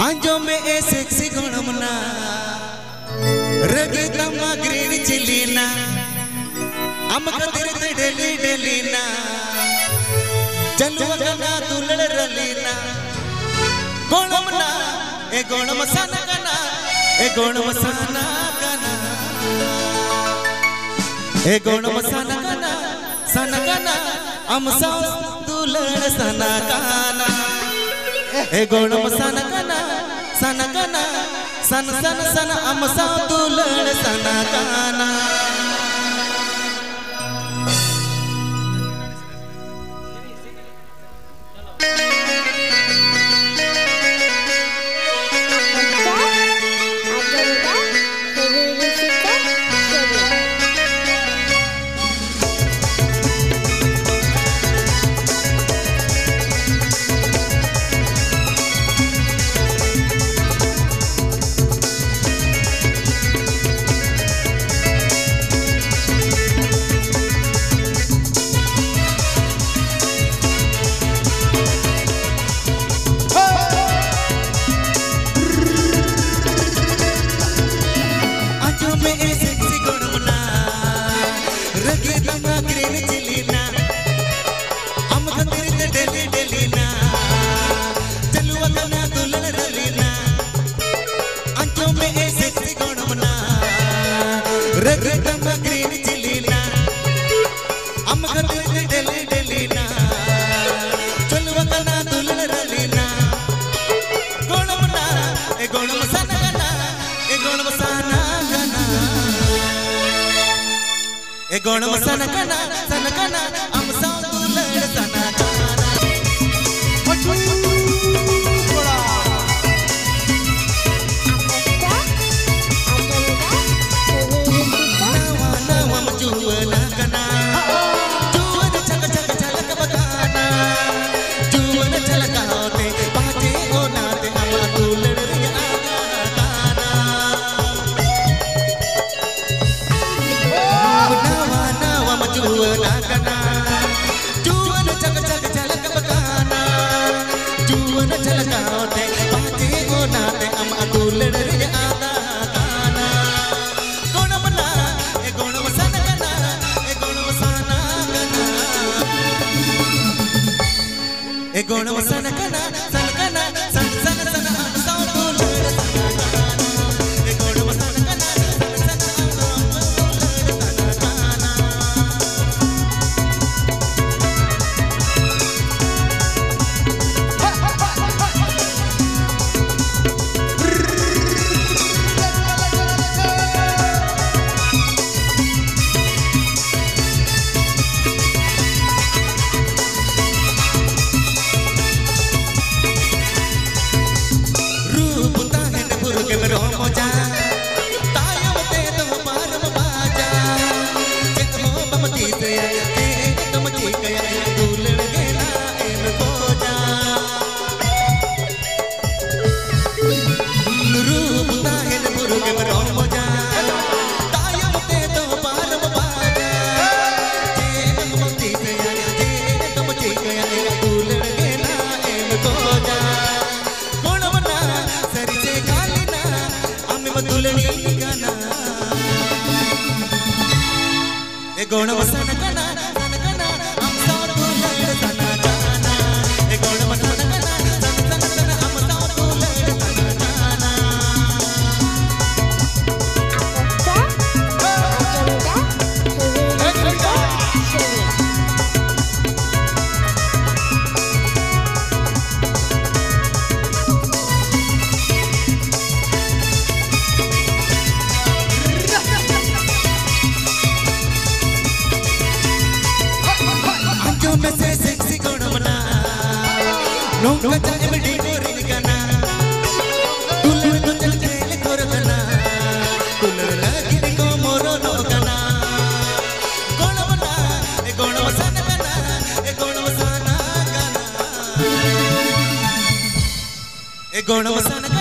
आंजो में ए सेक्सी गुणमना रगे तमा ग्रीन चिलीना अम कदर डेली डेलीना चलवा गना दुलड़ रलीना गुणमना ए गुणमसाना गना ए गुणमसाना गना ए गुणमसाना गना सना गना अम सा दुलड़ सना गाना ए गुणमसाना गना सना गना सन सन सन अम सा दुलड़ सना गाना गुणमसाना गना सना गना अम सा दुलड़ सना गाना नवा नवा जुवना गना जुवन छक छक छलक बगाना जुवन छलकाते बाजे ओ नाते अम दुलड़ रे गाना जुवना गना जुवन छक छक छलक बगाना जुवन छलकाते बाजे ओ नाते अम दुलड़ रे आदा गाना गुणमना ए गुणमसाना गना ए गुणमसाना गना ए गुणमसाना गना सन गना सन सन सन अम सा दुलड़ सना गाना ए गुणमसाना गना सन सन अम दुलड़ सना गाना गुणमसाना गना सन गना अम सा दुलड़ सना गाना ए गुणमसाना गना सन सन सन अम सा दुलड़ सना गाना में से सेक्सी गुणमना नो कचा एमडी गोरी गना दुलड़ तो चल खेल कोर गना दुलड़ लगी को मोरो नो गना गुणमना ए गुणमसाना गना ए गुणमसाना गना ए गुणमसाना